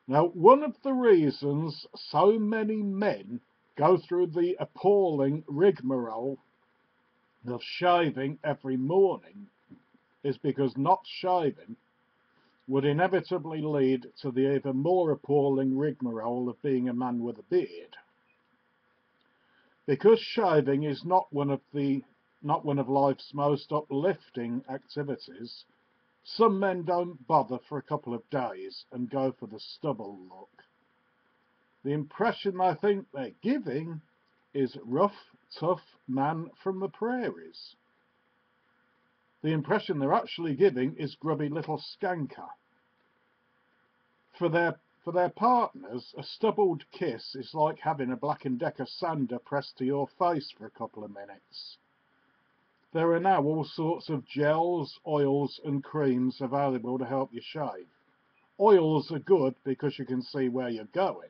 Now, one of the reasons so many men go through the appalling rigmarole of shaving every morning is because not shaving would inevitably lead to the even more appalling rigmarole of being a man with a beard. Because shaving is not one of life's most uplifting activities, some men don't bother for a couple of days and go for the stubble look. The impression they think they're giving is rough, tough man from the prairies. The impression they're actually giving is grubby little skanker. For their partners, a stubbled kiss is like having a Black & Decker sander pressed to your face for a couple of minutes. There are now all sorts of gels, oils and creams available to help you shave. Oils are good because you can see where you're going,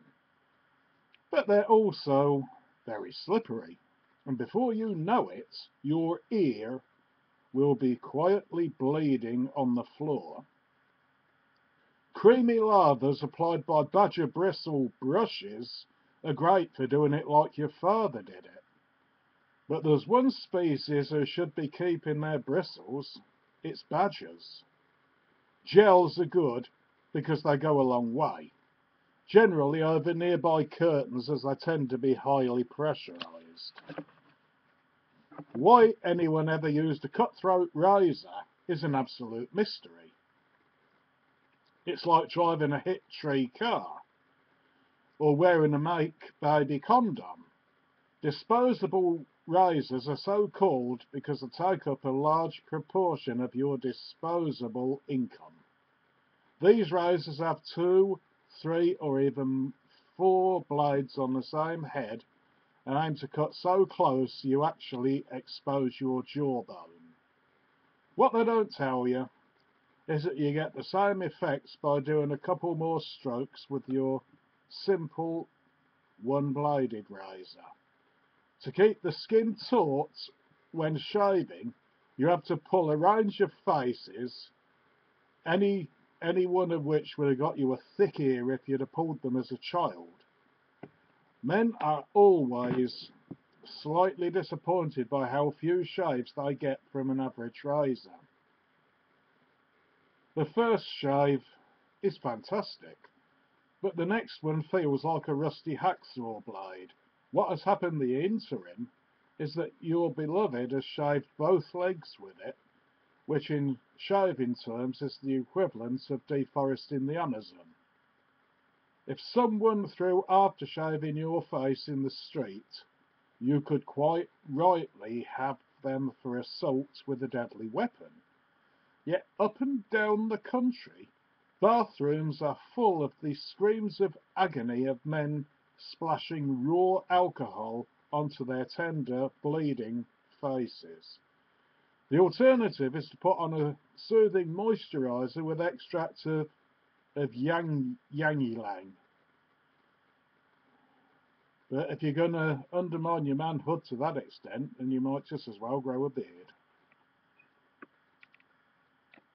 but they're also very slippery, and before you know it, your ear will be quietly bleeding on the floor. Creamy lathers applied by badger bristle brushes are great for doing it like your father did it. But there's one species who should be keeping their bristles. It's badgers. Gels are good because they go a long way, generally over nearby curtains as they tend to be highly pressurized. Why anyone ever used a cutthroat razor is an absolute mystery. It's like driving a hit tree car or wearing a make baby condom. Disposable razors are so called because they take up a large proportion of your disposable income. These razors have 2, 3 or even 4 blades on the same head and aim to cut so close you actually expose your jawbone. What they don't tell you is that you get the same effects by doing a couple more strokes with your simple one-bladed razor. To keep the skin taut when shaving, you have to pull a range of faces, any one of which would have got you a thick ear if you'd have pulled them as a child. Men are always slightly disappointed by how few shaves they get from an average razor. The first shave is fantastic, but the next one feels like a rusty hacksaw blade. What has happened the interim is that your beloved has shaved both legs with it, which in shaving terms is the equivalent of deforesting the Amazon. If someone threw aftershave in your face in the street, you could quite rightly have them for assault with a deadly weapon. Yet up and down the country, bathrooms are full of the screams of agony of men splashing raw alcohol onto their tender, bleeding faces. The alternative is to put on a soothing moisturiser with extract of ylang ylang. But if you're going to undermine your manhood to that extent, then you might just as well grow a beard.